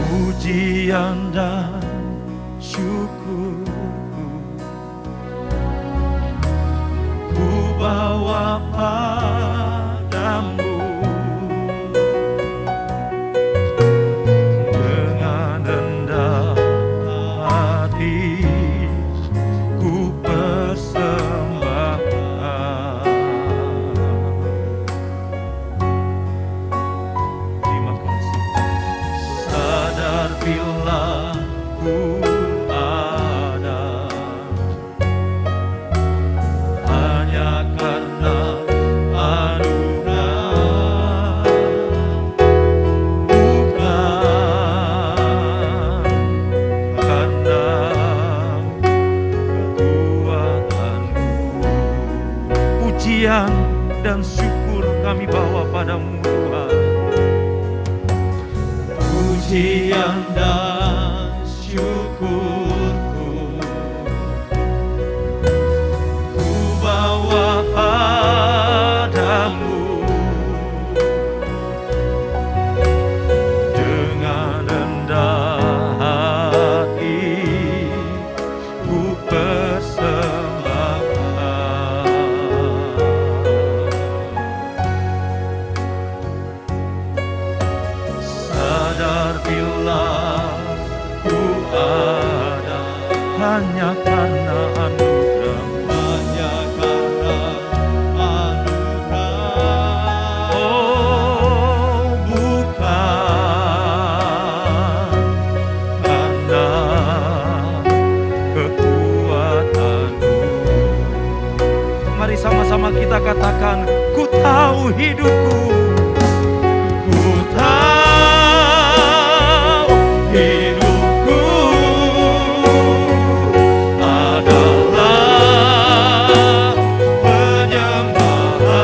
Pujian dan syukur ku bawa padamu, dengan rendah hati ku persembahkan. Terima kasih. Sadar bila ku ada hanya karena anugerah, bukan karena kekuatanku. Pujian dan syukur kami bawa padamu Tuhan. Pujian dan syukurku ku bawa padamu, dengan rendah hati ku persembahkan. Sadar bila ku ada hanya karena anugerah, hanya karena anugerah. Oh, bukan karena kekuatanku. Mari sama-sama kita katakan, ku tahu hidupku, ku tahu hidupku adalah penyembahan.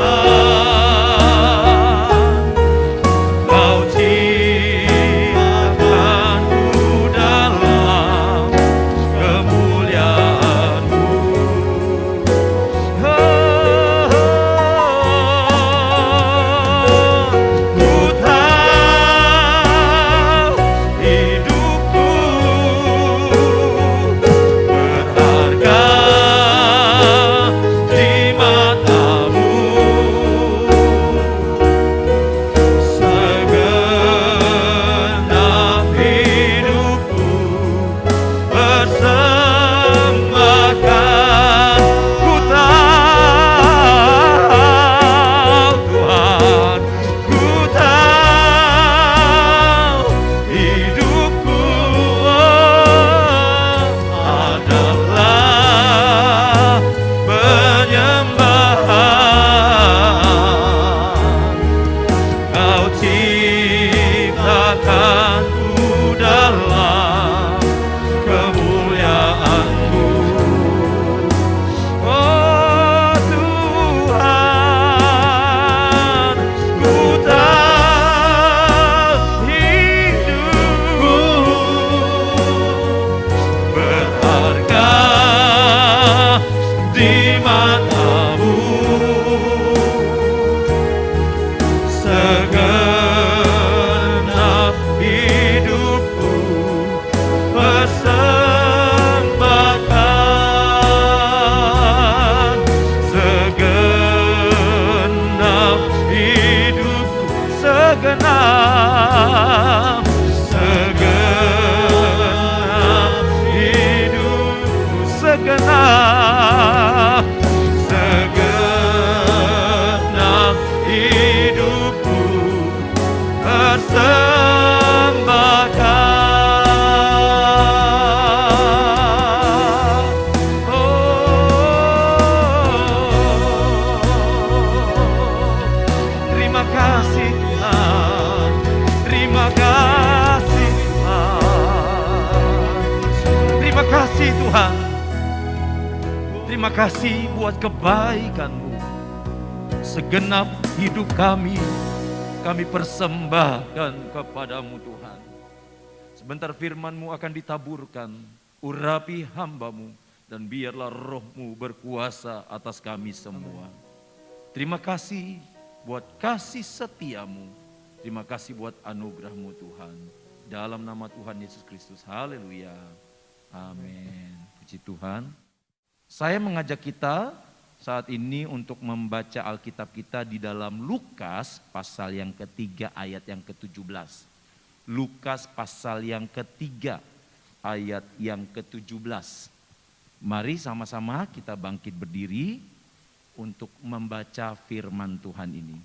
Kau ciptakanku dalam kemuliaan-Mu. Terima kasih buat kebaikan-Mu. Segenap hidup kami persembahkan kepadamu Tuhan. Sebentar firman-Mu akan ditaburkan, urapi hamba-Mu, dan biarlah roh-Mu berkuasa atas kami semua. Terima kasih buat kasih setia-Mu. Terima kasih buat anugerah-Mu Tuhan. Dalam nama Tuhan Yesus Kristus, haleluya, amin. Puji Tuhan. Saya mengajak kita saat ini untuk membaca Alkitab kita di dalam Lukas pasal yang ketiga ayat yang ke-17. Lukas pasal yang ketiga ayat yang ke-17. Mari sama-sama kita bangkit berdiri untuk membaca firman Tuhan ini.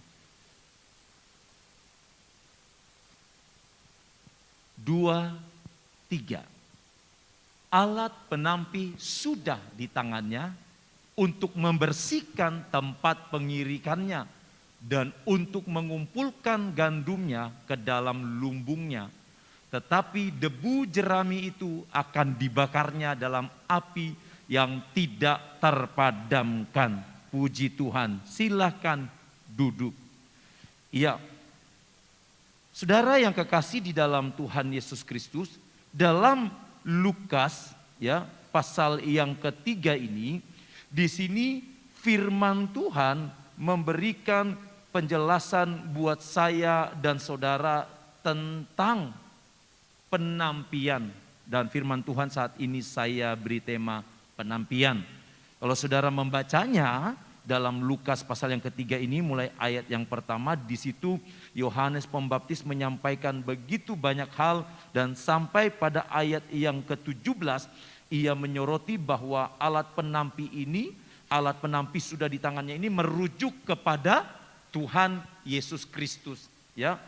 2, 3. Alat penampi sudah di tangannya untuk membersihkan tempat pengirikannya dan untuk mengumpulkan gandumnya ke dalam lumbungnya. Tetapi debu jerami itu akan dibakarnya dalam api yang tidak terpadamkan. Puji Tuhan, silakan duduk. Iya, saudara yang kekasih di dalam Tuhan Yesus Kristus, dalam Lukas ya pasal yang ketiga ini, di sini firman Tuhan memberikan penjelasan buat saya dan saudara tentang penampian. Dan firman Tuhan saat ini saya beri tema penampian. Kalau saudara membacanya dalam Lukas pasal yang ketiga ini mulai ayat yang pertama, di situ Yohanes Pembaptis menyampaikan begitu banyak hal dan sampai pada ayat yang ke-17 ia menyoroti bahwa alat penampi ini, alat penampi sudah di tangannya ini merujuk kepada Tuhan Yesus Kristus, ya.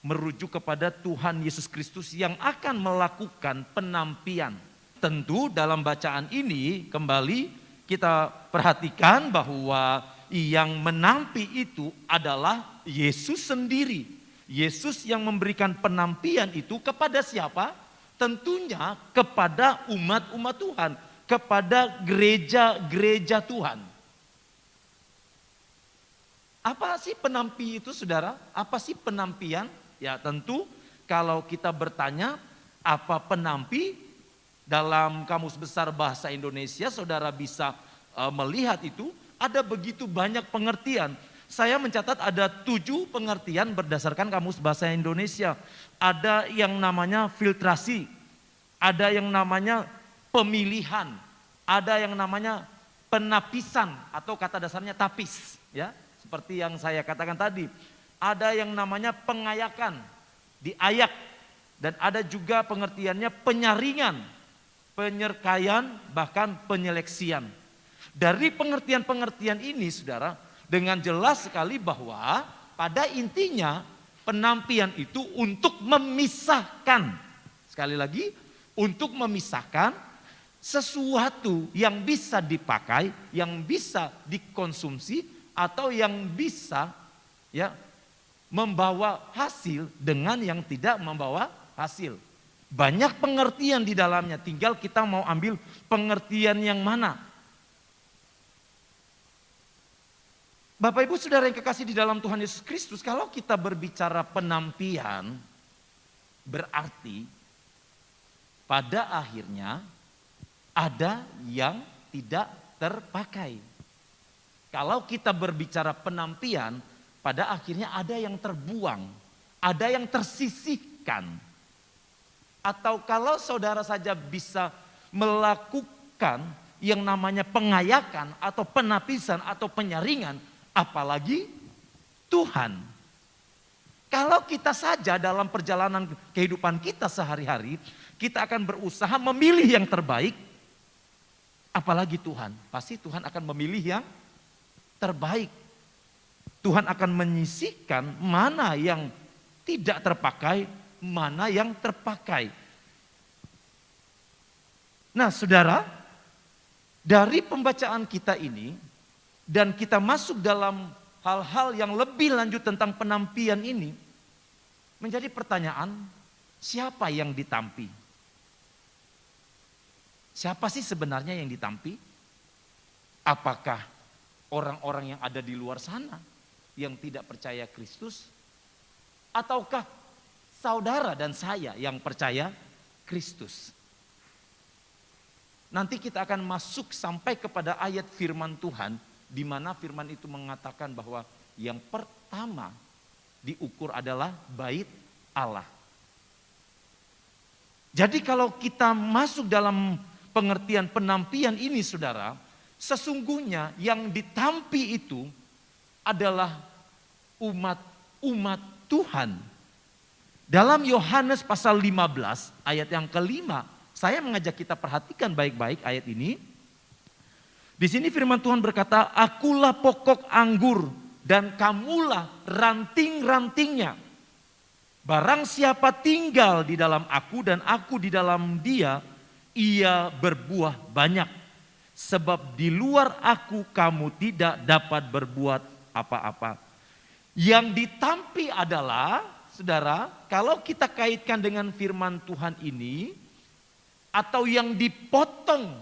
Merujuk kepada Tuhan Yesus Kristus yang akan melakukan penampian. Tentu dalam bacaan ini kembali kita perhatikan bahwa yang menampi itu adalah Yesus sendiri. Yesus yang memberikan penampian itu kepada siapa? Tentunya kepada umat-umat Tuhan, kepada gereja-gereja Tuhan. Apa sih penampi itu, saudara? Apa sih penampian? Ya tentu kalau kita bertanya apa penampi, dalam Kamus Besar Bahasa Indonesia saudara bisa melihat itu ada begitu banyak pengertian. Saya mencatat ada 7 pengertian berdasarkan Kamus Bahasa Indonesia. Ada yang namanya filtrasi, ada yang namanya pemilihan, ada yang namanya penapisan atau kata dasarnya tapis, ya. Seperti yang saya katakan tadi, ada yang namanya pengayakan, diayak, dan ada juga pengertiannya penyaringan, penyerkaian, bahkan penyeleksian. Dari pengertian-pengertian ini saudara, dengan jelas sekali bahwa pada intinya penampian itu untuk memisahkan, sekali lagi untuk memisahkan sesuatu yang bisa dipakai, yang bisa dikonsumsi, atau yang bisa ya membawa hasil dengan yang tidak membawa hasil. Banyak pengertian di dalamnya, tinggal kita mau ambil pengertian yang mana. Bapak Ibu Saudara yang kekasih di dalam Tuhan Yesus Kristus, kalau kita berbicara penampian, berarti pada akhirnya ada yang tidak terpakai. Kalau kita berbicara penampian, pada akhirnya ada yang terbuang, ada yang tersisihkan. Atau kalau saudara saja bisa melakukan yang namanya pengayakan atau penapisan atau penyaringan, apalagi Tuhan. Kalau kita saja dalam perjalanan kehidupan kita sehari-hari, kita akan berusaha memilih yang terbaik, apalagi Tuhan. Pasti Tuhan akan memilih yang terbaik. Tuhan akan menyisihkan mana yang tidak terpakai, mana yang terpakai. Nah saudara, dari pembacaan kita ini, dan kita masuk dalam hal-hal yang lebih lanjut tentang penampian ini, menjadi pertanyaan, siapa yang ditampi? Siapa sih sebenarnya yang ditampi? Apakah orang-orang yang ada di luar sana yang tidak percaya Kristus? Ataukah saudara dan saya yang percaya Kristus? Nanti kita akan masuk sampai kepada ayat firman Tuhan, di mana firman itu mengatakan bahwa yang pertama diukur adalah bait Allah. Jadi kalau kita masuk dalam pengertian penampian ini saudara, sesungguhnya yang ditampi itu adalah umat Tuhan. Dalam Yohanes pasal 15 ayat yang kelima, saya mengajak kita perhatikan baik-baik ayat ini. Di sini firman Tuhan berkata, akulah pokok anggur dan kamulah ranting-rantingnya. Barang siapa tinggal di dalam aku dan aku di dalam dia, ia berbuah banyak. Sebab di luar aku kamu tidak dapat berbuat apa-apa. Yang ditampi adalah, saudara, kalau kita kaitkan dengan firman Tuhan ini, atau yang dipotong,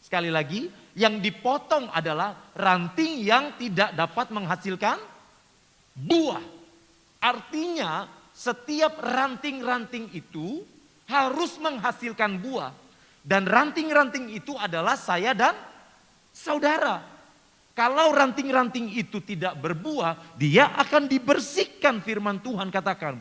sekali lagi, yang dipotong adalah ranting yang tidak dapat menghasilkan buah. Artinya setiap ranting-ranting itu harus menghasilkan buah. Dan ranting-ranting itu adalah saya dan saudara. Kalau ranting-ranting itu tidak berbuah, dia akan dibersihkan, firman Tuhan katakan.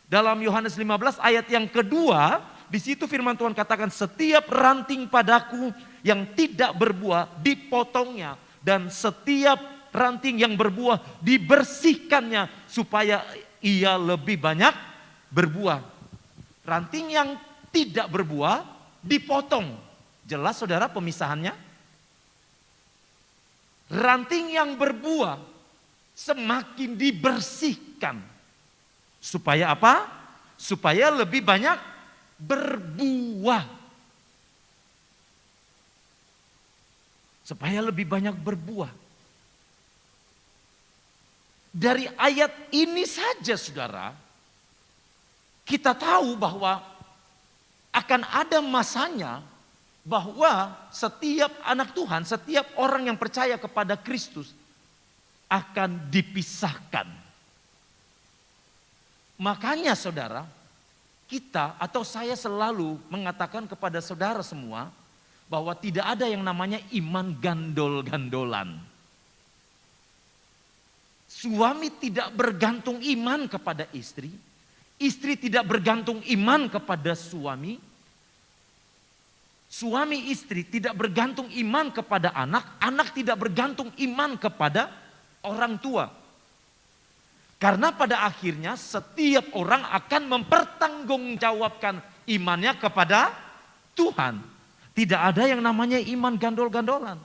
Dalam Yohanes 15 ayat yang kedua, di situ firman Tuhan katakan, setiap ranting padaku yang tidak berbuah dipotongnya, dan setiap ranting yang berbuah dibersihkannya supaya ia lebih banyak berbuah. Ranting yang tidak berbuah dipotong. Jelas saudara pemisahannya? Ranting yang berbuah semakin dibersihkan. Supaya apa? Supaya lebih banyak berbuah. Supaya lebih banyak berbuah. Dari ayat ini saja saudara, kita tahu bahwa akan ada masanya bahwa setiap anak Tuhan, setiap orang yang percaya kepada Kristus akan dipisahkan. Makanya saudara, kita atau saya selalu mengatakan kepada saudara semua bahwa tidak ada yang namanya iman gandol-gandolan. Suami tidak bergantung iman kepada istri, istri tidak bergantung iman kepada suami. Suami istri tidak bergantung iman kepada anak, anak tidak bergantung iman kepada orang tua. Karena pada akhirnya setiap orang akan mempertanggungjawabkan imannya kepada Tuhan. Tidak ada yang namanya iman gandol-gandolan.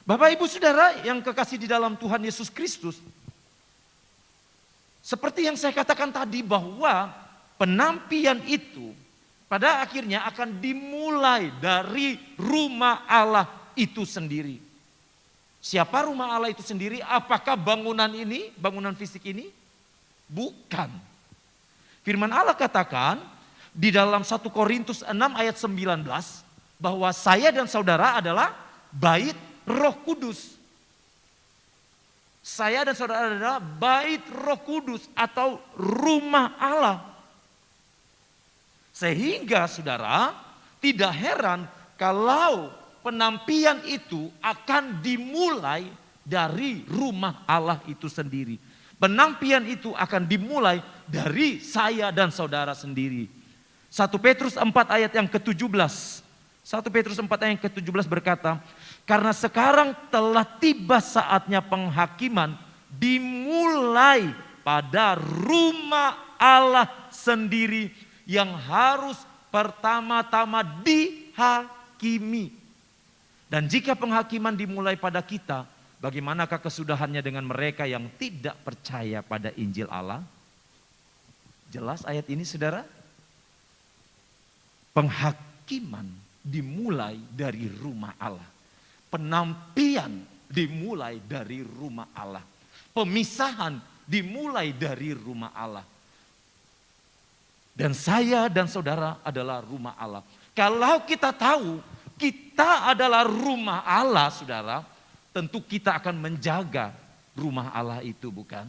Bapak ibu saudara yang kekasih di dalam Tuhan Yesus Kristus. Seperti yang saya katakan tadi bahwa penampian itu pada akhirnya akan dimulai dari rumah Allah itu sendiri. Siapa rumah Allah itu sendiri? Apakah bangunan ini, bangunan fisik ini? Bukan. Firman Allah katakan di dalam 1 Korintus 6 ayat 19 bahwa saya dan saudara adalah bait Roh Kudus. Saya dan saudara adalah bait Roh Kudus atau rumah Allah. Sehingga saudara tidak heran kalau penampian itu akan dimulai dari rumah Allah itu sendiri. Penampian itu akan dimulai dari saya dan saudara sendiri. 1 Petrus 4 ayat yang ke-17. 1 Petrus 4 ayat yang ke-17 berkata, karena sekarang telah tiba saatnya penghakiman dimulai pada rumah Allah sendiri yang harus pertama-tama dihakimi. Dan jika penghakiman dimulai pada kita, bagaimanakah kesudahannya dengan mereka yang tidak percaya pada Injil Allah? Jelas ayat ini saudara? Penghakiman dimulai dari rumah Allah. Penampian dimulai dari rumah Allah. Pemisahan dimulai dari rumah Allah. Dan saya dan saudara adalah rumah Allah. Kalau kita tahu kita adalah rumah Allah, saudara, tentu kita akan menjaga rumah Allah itu, bukan?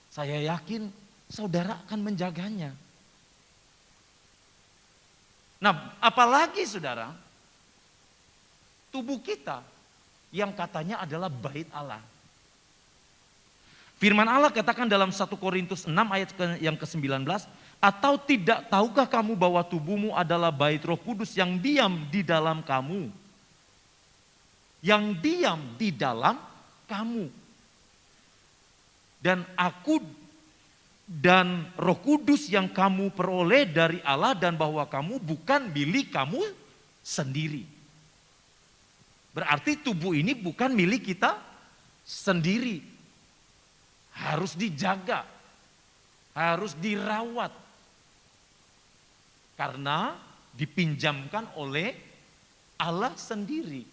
Saya yakin saudara akan menjaganya. Nah, apalagi saudara, tubuh kita yang katanya adalah bait Allah. Firman Allah katakan dalam 1 Korintus 6 ayat yang ke-19, atau tidak tahukah kamu bahwa tubuhmu adalah bait Roh Kudus yang diam di dalam kamu? Yang diam di dalam kamu. Dan aku dan Roh Kudus yang kamu peroleh dari Allah, dan bahwa kamu bukan milik kamu sendiri. Berarti tubuh ini bukan milik kita sendiri. Harus dijaga, harus dirawat. Karena dipinjamkan oleh Allah sendiri.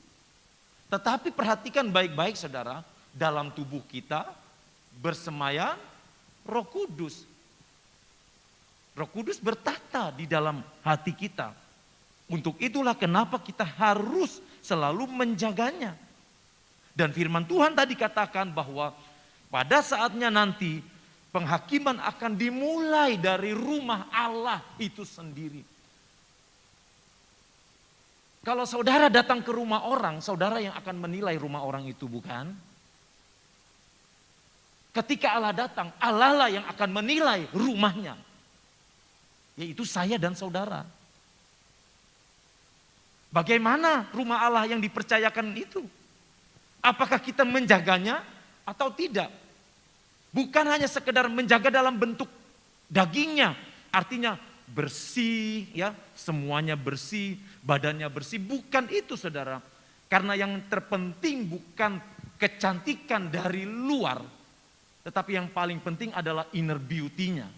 Tetapi perhatikan baik-baik saudara, dalam tubuh kita bersemayam Roh Kudus. Roh Kudus bertata di dalam hati kita. Untuk itulah kenapa kita harus selalu menjaganya. Dan firman Tuhan tadi katakan bahwa pada saatnya nanti penghakiman akan dimulai dari rumah Allah itu sendiri. Kalau saudara datang ke rumah orang, saudara yang akan menilai rumah orang itu, bukan? Ketika Allah datang, Allah lah yang akan menilai rumahnya. Yaitu saya dan saudara. Bagaimana rumah Allah yang dipercayakan itu? Apakah kita menjaganya atau tidak? Bukan hanya sekedar menjaga dalam bentuk dagingnya, artinya bersih, ya, semuanya bersih, badannya bersih. Bukan itu saudara. Karena yang terpenting bukan kecantikan dari luar, tetapi yang paling penting adalah inner beauty-nya.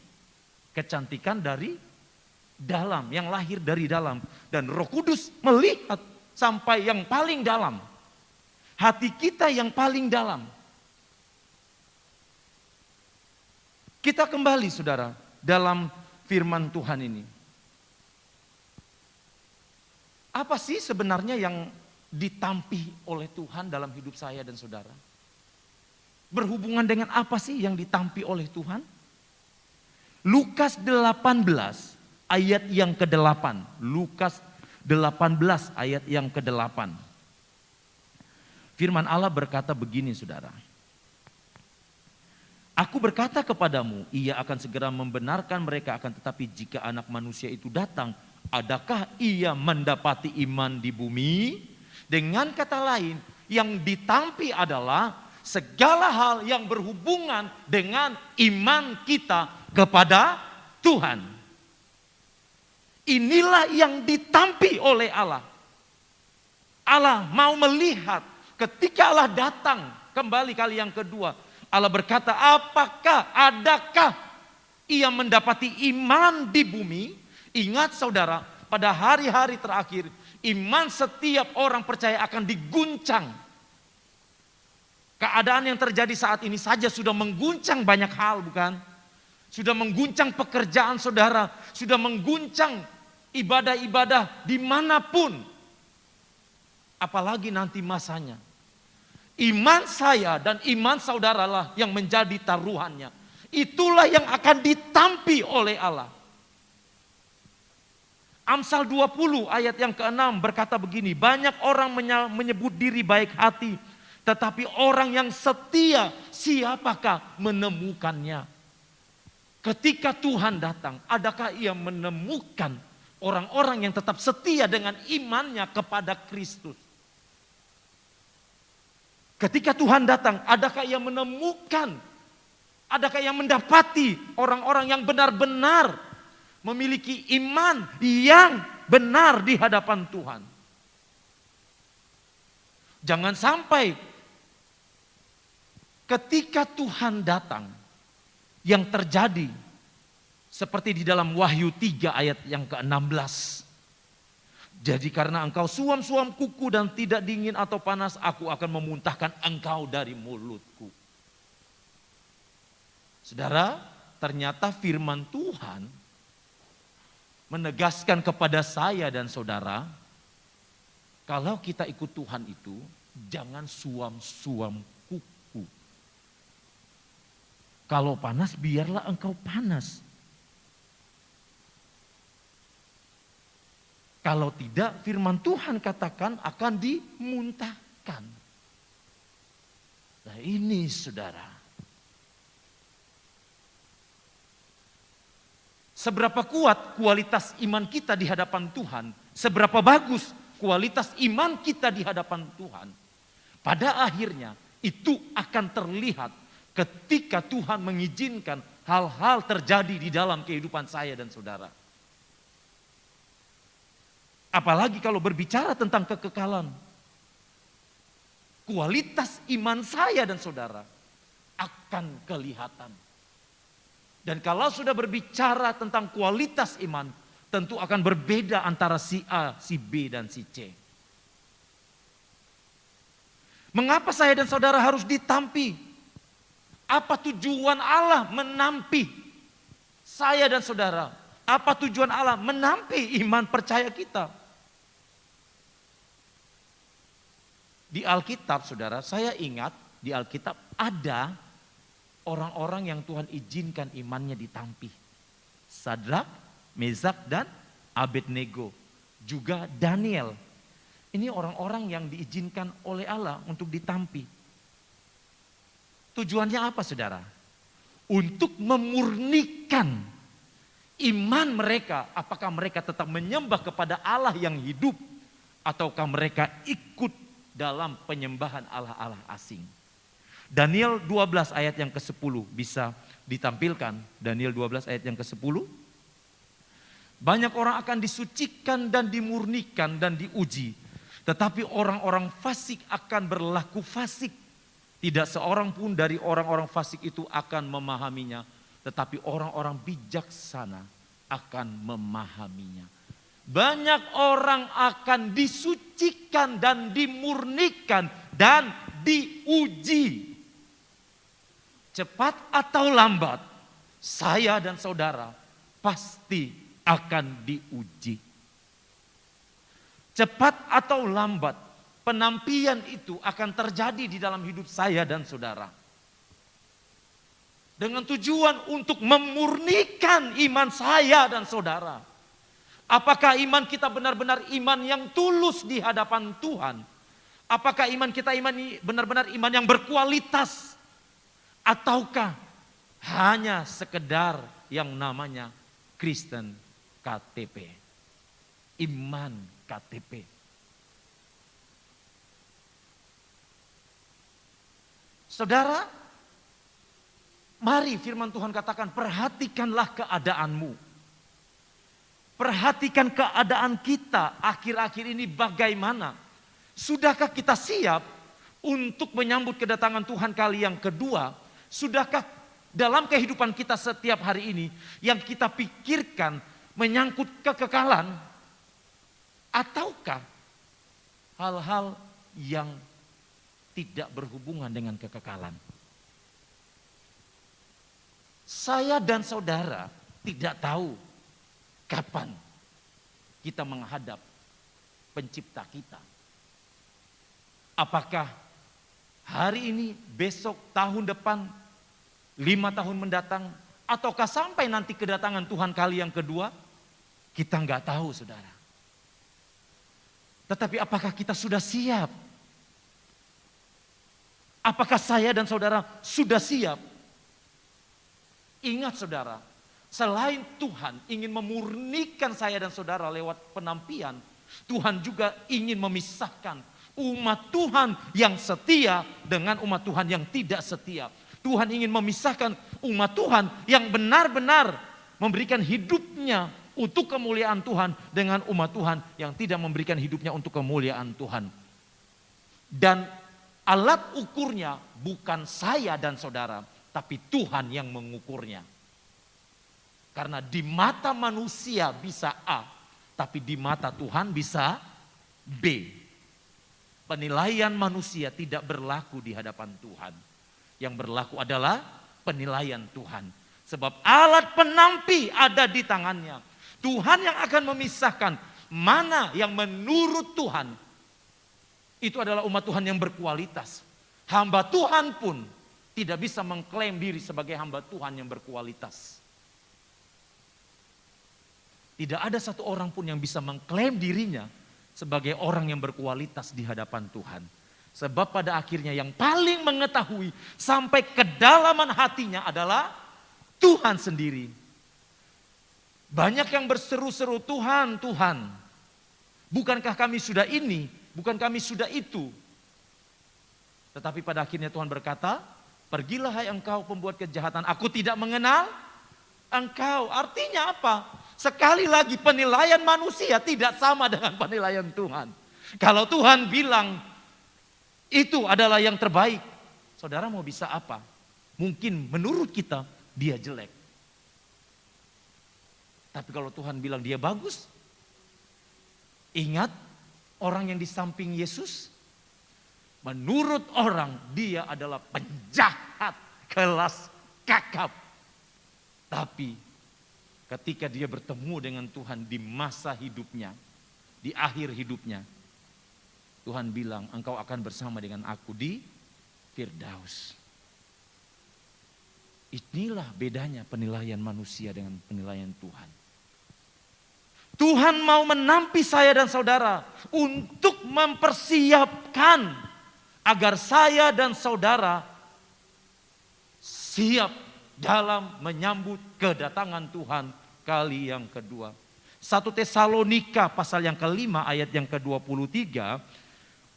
Kecantikan dari dalam, yang lahir dari dalam. Dan Roh Kudus melihat sampai yang paling dalam. Hati kita yang paling dalam. Kita kembali saudara dalam firman Tuhan ini. Apa sih sebenarnya yang ditampi oleh Tuhan dalam hidup saya dan saudara? Berhubungan dengan apa sih yang ditampi oleh Tuhan? Lukas 18 ayat yang ke-8. Lukas 18 ayat yang ke-8. Firman Allah berkata begini saudara. Aku berkata kepadamu, ia akan segera membenarkan mereka, akan tetapi jika anak manusia itu datang, adakah ia mendapati iman di bumi? Dengan kata lain, yang ditampi adalah segala hal yang berhubungan dengan iman kita kepada Tuhan. Inilah yang ditampi oleh Allah. Allah mau melihat ketika Allah datang kembali kali yang kedua. Allah berkata, adakah ia mendapati iman di bumi? Ingat saudara, pada hari-hari terakhir, iman setiap orang percaya akan diguncang. Keadaan yang terjadi saat ini saja sudah mengguncang banyak hal, bukan? Sudah mengguncang pekerjaan saudara, sudah mengguncang ibadah-ibadah dimanapun. Apalagi nanti masanya. Iman saya dan iman saudaralah yang menjadi taruhannya. Itulah yang akan ditampi oleh Allah. Amsal 20 ayat yang ke-6 berkata begini, banyak orang menyebut diri baik hati, tetapi orang yang setia siapakah menemukannya? Ketika Tuhan datang, adakah ia menemukan orang-orang yang tetap setia dengan imannya kepada Kristus? Ketika Tuhan datang, adakah ia menemukan, adakah ia mendapati orang-orang yang benar-benar memiliki iman yang benar di hadapan Tuhan? Jangan sampai ketika Tuhan datang, yang terjadi seperti di dalam Wahyu 3 ayat yang ke-16. Jadi karena engkau suam-suam kuku dan tidak dingin atau panas, aku akan memuntahkan engkau dari mulutku. Saudara, ternyata firman Tuhan menegaskan kepada saya dan saudara, kalau kita ikut Tuhan itu, jangan suam-suam kuku. Kalau panas, biarlah engkau panas. Kalau tidak, firman Tuhan katakan akan dimuntahkan. Nah ini saudara. Seberapa kuat kualitas iman kita di hadapan Tuhan, seberapa bagus kualitas iman kita di hadapan Tuhan. Pada akhirnya itu akan terlihat ketika Tuhan mengizinkan hal-hal terjadi di dalam kehidupan saya dan saudara. Apalagi kalau berbicara tentang kekekalan. Kualitas iman saya dan saudara akan kelihatan. Dan kalau sudah berbicara tentang kualitas iman, tentu akan berbeda antara si A, si B, dan si C. Mengapa saya dan saudara harus ditampi? Apa tujuan Allah menampi saya dan saudara? Apa tujuan Allah menampi iman percaya kita? Di Alkitab saudara, saya ingat di Alkitab ada orang-orang yang Tuhan izinkan imannya ditampi. Sadrak, Mezak, dan Abednego. Juga Daniel. Ini orang-orang yang diizinkan oleh Allah untuk ditampi. Tujuannya apa saudara? Untuk memurnikan iman mereka. Apakah mereka tetap menyembah kepada Allah yang hidup, ataukah mereka ikut dalam penyembahan Allah-Allah asing. Daniel 12 ayat yang ke-10 bisa ditampilkan. Daniel 12 ayat yang ke-10. Banyak orang akan disucikan dan dimurnikan dan diuji. Tetapi orang-orang fasik akan berlaku fasik. Tidak seorang pun dari orang-orang fasik itu akan memahaminya. Tetapi orang-orang bijaksana akan memahaminya. Banyak orang akan disucikan dan dimurnikan dan diuji. Cepat atau lambat, saya dan saudara pasti akan diuji. Cepat atau lambat, penampian itu akan terjadi di dalam hidup saya dan saudara. Dengan tujuan untuk memurnikan iman saya dan saudara. Apakah iman kita benar-benar iman yang tulus di hadapan Tuhan? Apakah iman kita benar-benar iman yang berkualitas? Ataukah hanya sekedar yang namanya Kristen KTP? Iman KTP. Saudara, mari firman Tuhan katakan, perhatikanlah keadaanmu. Perhatikan keadaan kita akhir-akhir ini bagaimana. Sudahkah kita siap untuk menyambut kedatangan Tuhan kali yang kedua? Sudahkah dalam kehidupan kita setiap hari ini yang kita pikirkan menyangkut kekekalan? Ataukah hal-hal yang tidak berhubungan dengan kekekalan? Saya dan saudara tidak tahu kapan kita menghadap pencipta kita. Apakah hari ini, besok, tahun depan, 5 tahun mendatang, ataukah sampai nanti kedatangan Tuhan kali yang kedua? Kita nggak tahu saudara. Tetapi apakah kita sudah siap? Apakah saya dan saudara sudah siap? Ingat saudara, selain Tuhan ingin memurnikan saya dan saudara lewat penampian, Tuhan juga ingin memisahkan umat Tuhan yang setia dengan umat Tuhan yang tidak setia. Tuhan ingin memisahkan umat Tuhan yang benar-benar memberikan hidupnya untuk kemuliaan Tuhan dengan umat Tuhan yang tidak memberikan hidupnya untuk kemuliaan Tuhan. Dan alat ukurnya bukan saya dan saudara, tapi Tuhan yang mengukurnya. Karena di mata manusia bisa A, tapi di mata Tuhan bisa B. Penilaian manusia tidak berlaku di hadapan Tuhan. Yang berlaku adalah penilaian Tuhan. Sebab alat penampi ada di tangannya. Tuhan yang akan memisahkan mana yang menurut Tuhan itu adalah umat Tuhan yang berkualitas. Hamba Tuhan pun tidak bisa mengklaim diri sebagai hamba Tuhan yang berkualitas. Tidak ada satu orang pun yang bisa mengklaim dirinya sebagai orang yang berkualitas di hadapan Tuhan. Sebab pada akhirnya yang paling mengetahui sampai kedalaman hatinya adalah Tuhan sendiri. Banyak yang berseru-seru, Tuhan, Tuhan. Bukankah kami sudah ini, bukan kami sudah itu. Tetapi pada akhirnya Tuhan berkata, pergilah hai engkau pembuat kejahatan, aku tidak mengenal engkau. Artinya apa? Sekali lagi penilaian manusia tidak sama dengan penilaian Tuhan. Kalau Tuhan bilang itu adalah yang terbaik, saudara mau bisa apa? Mungkin menurut kita dia jelek. Tapi kalau Tuhan bilang dia bagus, ingat orang yang di samping Yesus, menurut orang dia adalah penjahat kelas kakap. Tapi ketika dia bertemu dengan Tuhan di masa hidupnya, di akhir hidupnya, Tuhan bilang engkau akan bersama dengan aku di Firdaus. Inilah bedanya penilaian manusia dengan penilaian Tuhan. Tuhan mau menampi saya dan saudara untuk mempersiapkan agar saya dan saudara siap dalam menyambut kedatangan Tuhan kali yang kedua. 1 Tesalonika pasal yang kelima ayat yang ke-23.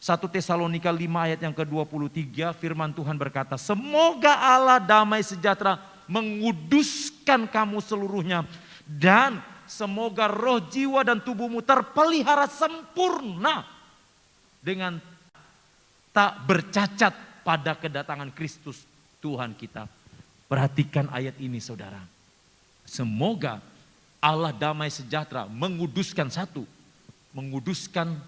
1 Tesalonika 5 ayat yang ke-23 firman Tuhan berkata, semoga Allah damai sejahtera menguduskan kamu seluruhnya dan semoga roh, jiwa dan tubuhmu terpelihara sempurna dengan tak bercacat pada kedatangan Kristus Tuhan kita. Perhatikan ayat ini saudara. Semoga Allah damai sejahtera menguduskan satu. Menguduskan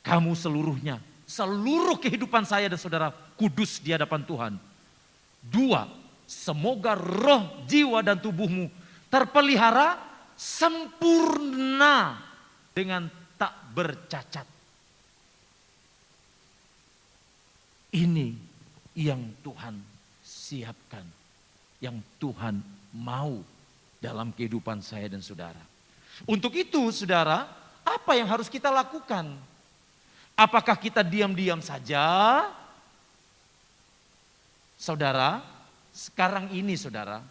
kamu seluruhnya. Seluruh kehidupan saya dan saudara kudus di hadapan Tuhan. 2. Semoga roh, jiwa dan tubuhmu terpelihara sempurna dengan tak bercacat. Ini yang Tuhan siapkan, yang Tuhan mau dalam kehidupan saya dan saudara. Untuk itu saudara, apa yang harus kita lakukan? Apakah kita diam-diam saja? Saudara, sekarang ini saudara,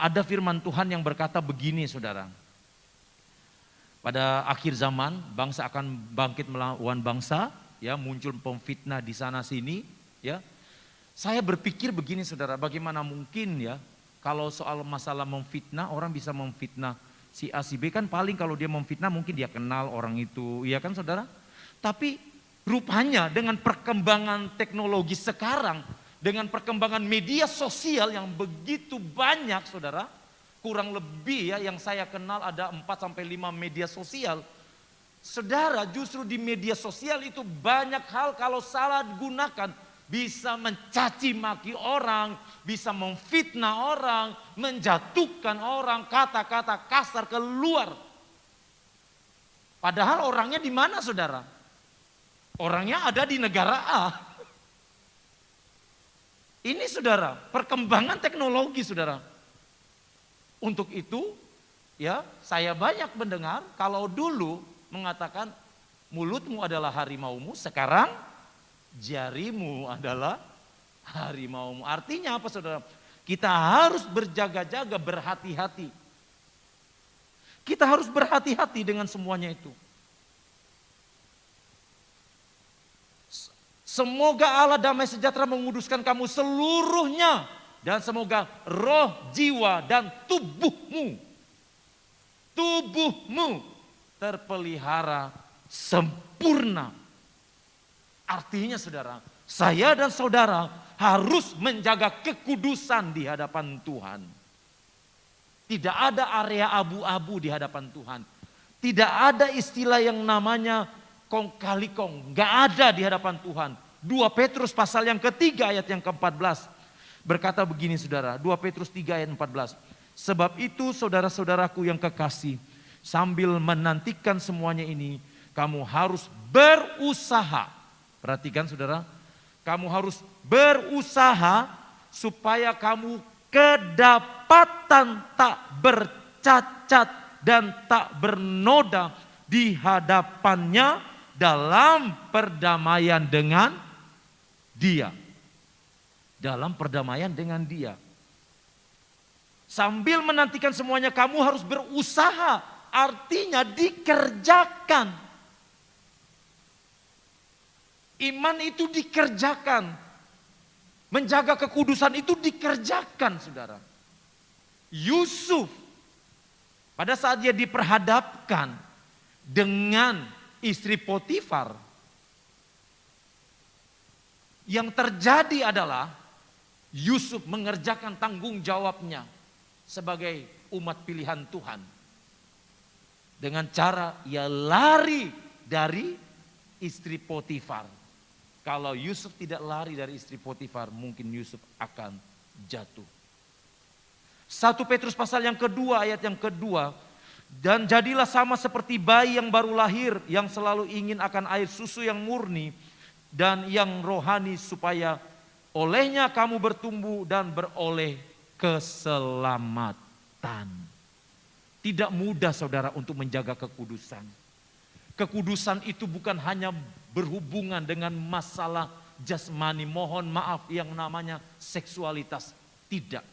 ada firman Tuhan yang berkata begini saudara. Pada akhir zaman bangsa akan bangkit melawan bangsa, ya, muncul pemfitnah di sana sini, ya. Saya berpikir begini saudara, bagaimana mungkin ya kalau soal masalah memfitnah, orang bisa memfitnah si A si B, kan paling kalau dia memfitnah mungkin dia kenal orang itu, iya kan saudara? Tapi rupanya dengan perkembangan teknologi sekarang, dengan perkembangan media sosial yang begitu banyak saudara, kurang lebih ya yang saya kenal ada 4-5 media sosial. Saudara, justru di media sosial itu banyak hal kalau salah digunakan bisa mencaci maki orang, bisa memfitnah orang, menjatuhkan orang, kata-kata kasar keluar. Padahal orangnya di mana saudara? Orangnya ada di negara A. Ini saudara, perkembangan teknologi saudara. Untuk itu ya saya banyak mendengar kalau dulu mengatakan mulutmu adalah harimaumu, sekarang jarimu adalah harimaumu. Artinya apa saudara? Kita harus berjaga-jaga, berhati-hati. Kita harus berhati-hati dengan semuanya itu. Semoga Allah damai sejahtera menguduskan kamu seluruhnya. Dan semoga roh, jiwa dan tubuhmu terpelihara sempurna. Artinya saudara, saya dan saudara harus menjaga kekudusan di hadapan Tuhan. Tidak ada area abu-abu di hadapan Tuhan. Tidak ada istilah yang namanya kong kali kong. Gak ada di hadapan Tuhan. 2 Petrus pasal yang ketiga ayat yang ke-14. Berkata begini saudara, 2 Petrus 3 ayat 14. Sebab itu saudara-saudaraku yang kekasih, sambil menantikan semuanya ini, kamu harus berusaha. Perhatikan saudara, kamu harus berusaha supaya kamu kedapatan tak bercacat dan tak bernoda di hadapannya dalam perdamaian dengan Dia. Dalam perdamaian dengan Dia. Sambil menantikan semuanya kamu harus berusaha, artinya dikerjakan. Iman itu dikerjakan. Menjaga kekudusan itu dikerjakan, saudara. Yusuf, pada saat dia diperhadapkan dengan istri Potifar, yang terjadi adalah Yusuf mengerjakan tanggung jawabnya sebagai umat pilihan Tuhan. Dengan cara ia lari dari istri Potifar. Kalau Yusuf tidak lari dari istri Potifar, mungkin Yusuf akan jatuh. 1 Petrus pasal yang kedua, ayat yang kedua. Dan jadilah sama seperti bayi yang baru lahir, yang selalu ingin akan air susu yang murni dan yang rohani, supaya olehnya kamu bertumbuh dan beroleh keselamatan. Tidak mudah saudara untuk menjaga kekudusan. Kekudusan itu bukan hanya berhubungan dengan masalah jasmani, mohon maaf, yang namanya seksualitas. Tidak.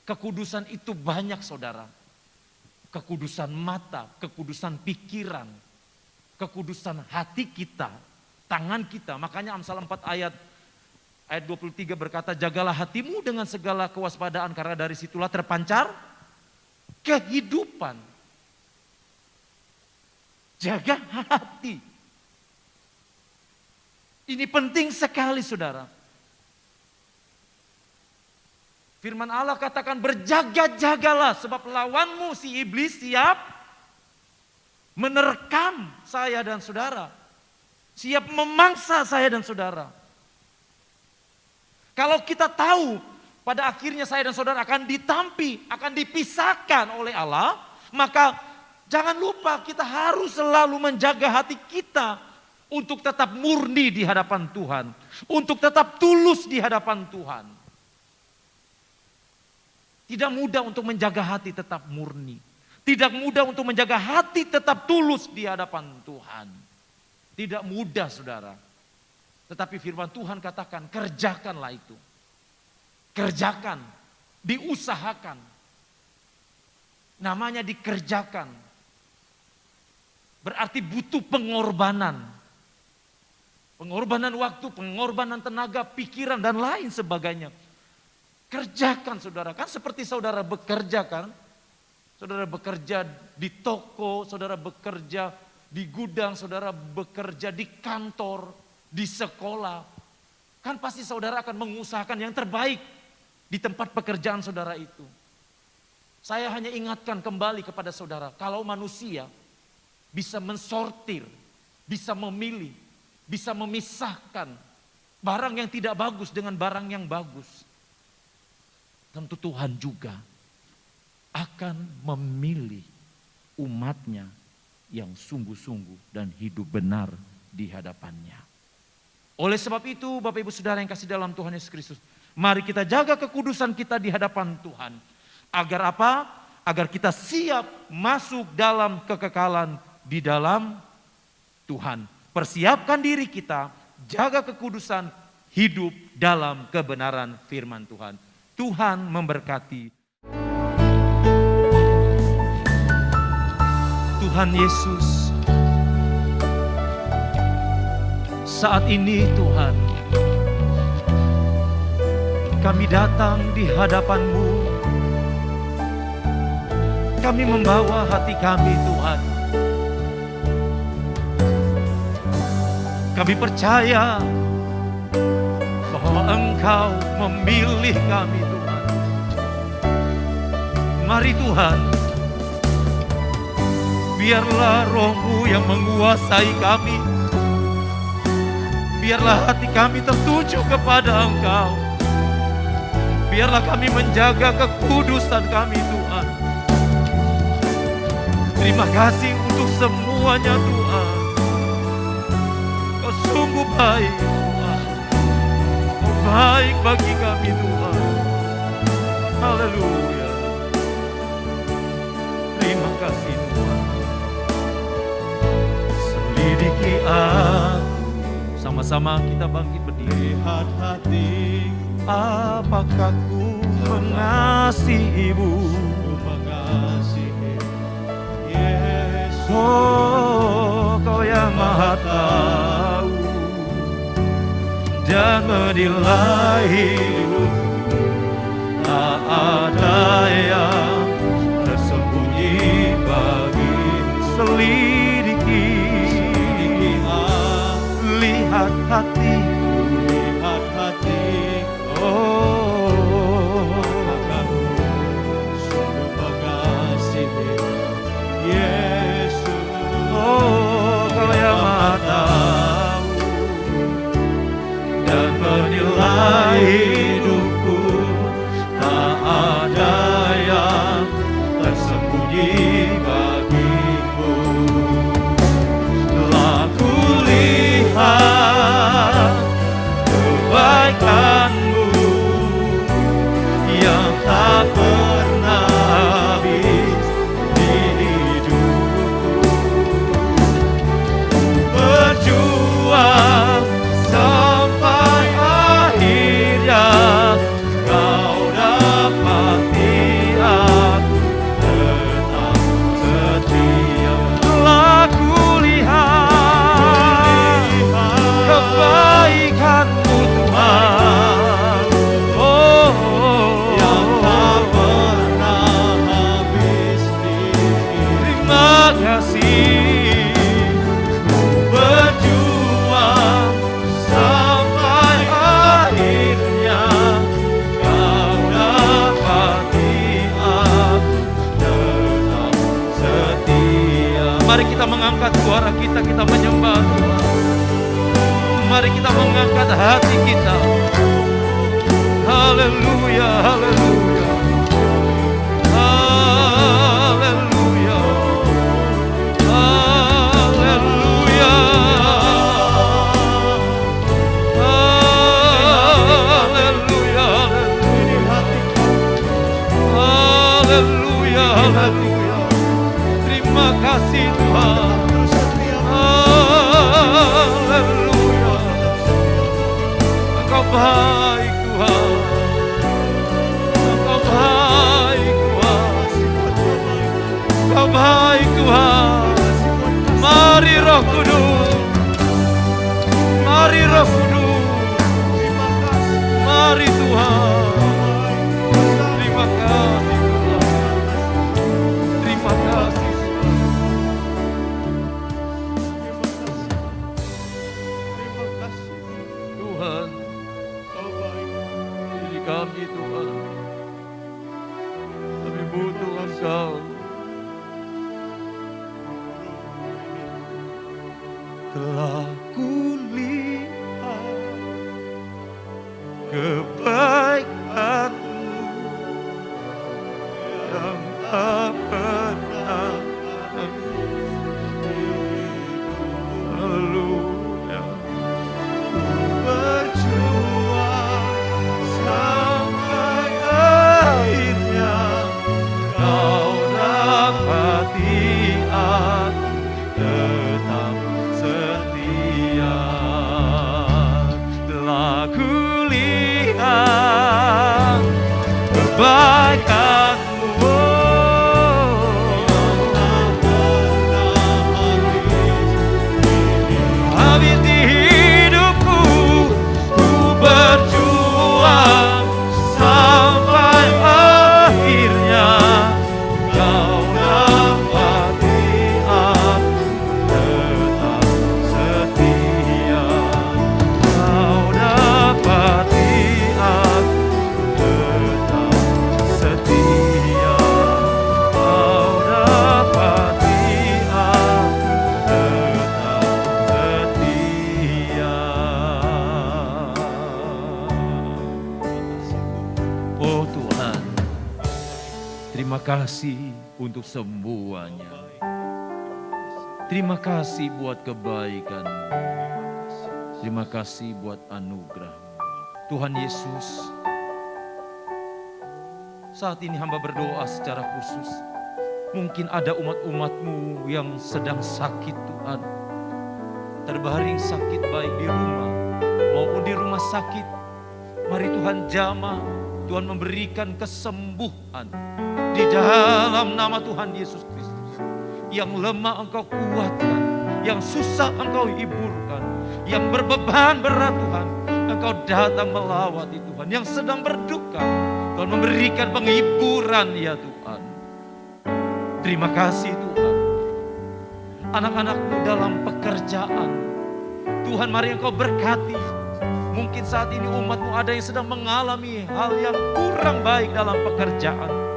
Kekudusan itu banyak saudara. Kekudusan mata, kekudusan pikiran, kekudusan hati kita, tangan kita. Makanya Amsal 4 ayat 23 berkata, jagalah hatimu dengan segala kewaspadaan, karena dari situlah terpancar kehidupan. Jaga hati. Ini penting sekali saudara. Firman Allah katakan berjaga-jagalah, sebab lawanmu si iblis siap menerkam saya dan saudara. Siap memangsa saya dan saudara. Kalau kita tahu pada akhirnya saya dan saudara akan ditampi, akan dipisahkan oleh Allah, maka jangan lupa kita harus selalu menjaga hati kita untuk tetap murni di hadapan Tuhan, untuk tetap tulus di hadapan Tuhan. Tidak mudah untuk menjaga hati tetap murni. Tidak mudah untuk menjaga hati tetap tulus di hadapan Tuhan. Tidak mudah saudara. Tetapi firman Tuhan katakan kerjakanlah itu. Kerjakan, diusahakan. Namanya dikerjakan. Berarti butuh pengorbanan. Pengorbanan waktu, pengorbanan tenaga, pikiran dan lain sebagainya. Kerjakan saudara, kan seperti saudara bekerja kan. Saudara bekerja di toko, saudara bekerja di gudang, saudara bekerja di kantor, di sekolah. Kan pasti saudara akan mengusahakan yang terbaik di tempat pekerjaan saudara itu. Saya hanya ingatkan kembali kepada saudara, kalau manusia bisa mensortir, bisa memilih, bisa memisahkan barang yang tidak bagus dengan barang yang bagus, tentu Tuhan juga akan memilih umatnya yang sungguh-sungguh dan hidup benar di hadapannya. Oleh sebab itu Bapak Ibu Saudara yang kasih dalam Tuhan Yesus Kristus, mari kita jaga kekudusan kita di hadapan Tuhan. Agar apa? Agar kita siap masuk dalam kekekalan di dalam Tuhan. Persiapkan diri kita, jaga kekudusan, hidup dalam kebenaran firman Tuhan. Tuhan memberkati. Tuhan Yesus, saat ini Tuhan, kami datang di hadapan-Mu. Kami membawa hati kami Tuhan. Kami percaya bahwa Engkau memilih kami Tuhan. Mari Tuhan, biarlah Roh-Mu yang menguasai kami. Biarlah hati kami tertuju kepada Engkau. Biarlah kami menjaga kekudusan kami Tuhan. Terima kasih untuk semuanya Tuhan. Kau sungguh baik Tuhan. Kau baik bagi kami Tuhan. Haleluya. Terima kasih Tuhan. Selidiki aku. Sama-sama kita bangkit berdiri. Lihat hati, Apakah ku mengasihimu? ku mengasihi Yesus. Oh, Kau yang Maha tahu dan menilai hidup. Tak ada yang tersembunyi bagi selidiki. Lihat hati, Lihat hati, oh, aku sungguh mengasihi Yesus. oh, Kau yang Maha tahu dan menilai hidupku. Tak ada yang tersembunyi bagimu. Telah kulihat kebaikan-Mu yang tak pernah habis di hidupku. Berjuang sampai akhirnya, Kau dapati aku tetap setia. Telah kulihat kebaikan-Mu Tuhan, oh, Yang tak pernah habis di terima kasih. Berjuang sampai akhirnya, Kau dapati aku tetap setia. Mari kita mengangkat suara kita, kita menyembah Tuhan. Mari kita mengangkat hati kita. Haleluya, haleluya. Haleluya. Haleluya. Haleluya. Haleluya. Haleluya. Terima kasih Tuhan. Haleluya. Engkau baik Tuhan. Engkau baik Tuhan. Engkau baik Tuhan. Mari Roh Kudus. Mari Roh Kudus. Mari Tuhan. Terima kasih Tuhan. Terima kasih Tuhan. Diri kami Tuhan. Kami butuh Engkau. Telah kulihat kebaikan-Mu yang tak pernah haleluya. Berjuang sampai akhirnya, Kau dapati aku tetap setia. Telah kulihat kebaikan-Mu habis di hidupku. Ku berjuang sampai akhirnya, Kau dapati aku tetap setia. Kau dapati aku tetap setia. Kau dapati aku tetap setia. Oh Tuhan, terima kasih untuk semuanya. Terima kasih buat kebaikan-Mu. Terima kasih buat anugerah. Tuhan Yesus, saat ini hamba berdoa secara khusus. Mungkin ada umat-umat-Mu yang sedang sakit Tuhan. Terbaring sakit baik di rumah maupun di rumah sakit. Mari Tuhan jamah, Tuhan memberikan kesembuhan di dalam nama Tuhan Yesus Kristus. Yang lemah Engkau kuatkan, yang susah Engkau hiburkan, yang berbeban berat Tuhan, Engkau datang melawati Tuhan. Yang sedang berduka, Tuhan memberikan penghiburan ya Tuhan. Terima kasih Tuhan. Anak-anak-Mu dalam pekerjaan, Tuhan mari Engkau berkati. Mungkin saat ini umat-Mu ada yang sedang mengalami hal yang kurang baik dalam pekerjaan.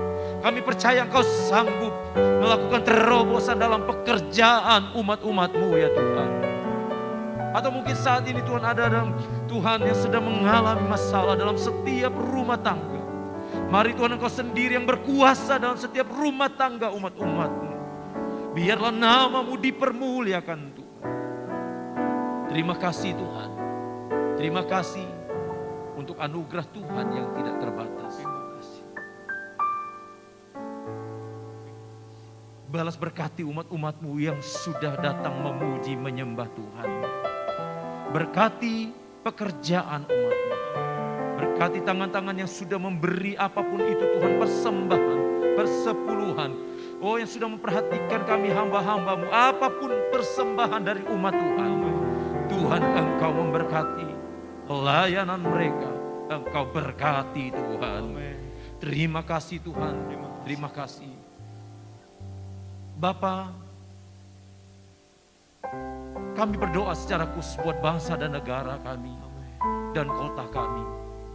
Kami percaya Engkau sanggup melakukan terobosan dalam pekerjaan umat-umat-Mu ya Tuhan. Atau mungkin saat ini Tuhan ada dalam Tuhan yang sedang mengalami masalah dalam setiap rumah tangga. Mari Tuhan Engkau sendiri yang berkuasa dalam setiap rumah tangga umat-umat-Mu. Biarlah nama-Mu dipermuliakan Tuhan. Terima kasih Tuhan. Terima kasih untuk anugerah Tuhan yang tidak terbatas. Balas berkati umat-umat-Mu yang sudah datang memuji menyembah Tuhan. Berkati pekerjaan umat-Mu. Berkati tangan-tangan yang sudah memberi apapun itu Tuhan, persembahan, persepuluhan. Oh yang sudah memperhatikan kami hamba-hamba-Mu, apapun persembahan dari umat Tuhan. Tuhan Engkau memberkati pelayanan mereka. Engkau berkati Tuhan. Terima kasih Tuhan, terima kasih. Bapa, kami berdoa secara khusus buat bangsa dan negara kami dan kota kami.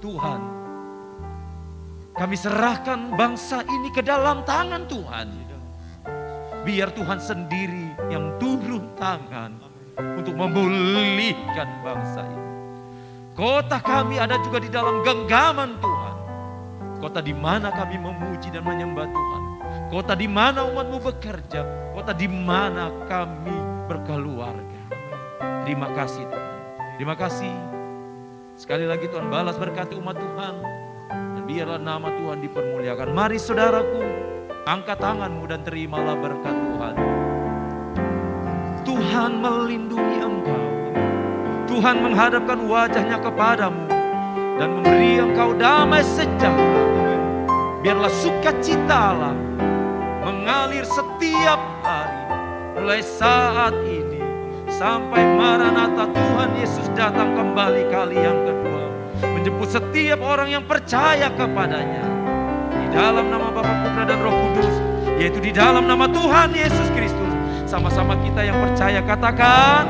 Tuhan, kami serahkan bangsa ini ke dalam tangan Tuhan. Biar Tuhan sendiri yang turun tangan untuk memulihkan bangsa ini. Kota kami ada juga di dalam genggaman Tuhan. Kota di mana kami memuji dan menyembah Tuhan. Kota di mana umat-Mu bekerja, kota di mana kami berkeluarga. Terima kasih Tuhan. Terima kasih. Sekali lagi Tuhan balas berkati umat Tuhan. Dan biarlah nama Tuhan dipermuliakan. Mari saudaraku, angkat tanganmu dan terimalah berkat Tuhan. Tuhan melindungi engkau. Tuhan menghadapkan wajahnya kepadamu dan memberi engkau damai sejahtera. Biarlah sukacita Allah mengalir setiap hari mulai saat ini sampai Maranatha Tuhan Yesus datang kembali kali yang kedua, menjemput setiap orang yang percaya kepadanya di dalam nama Bapa, Putra dan Roh Kudus, yaitu di dalam nama Tuhan Yesus Kristus. Sama-sama kita yang percaya katakan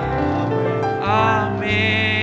amin.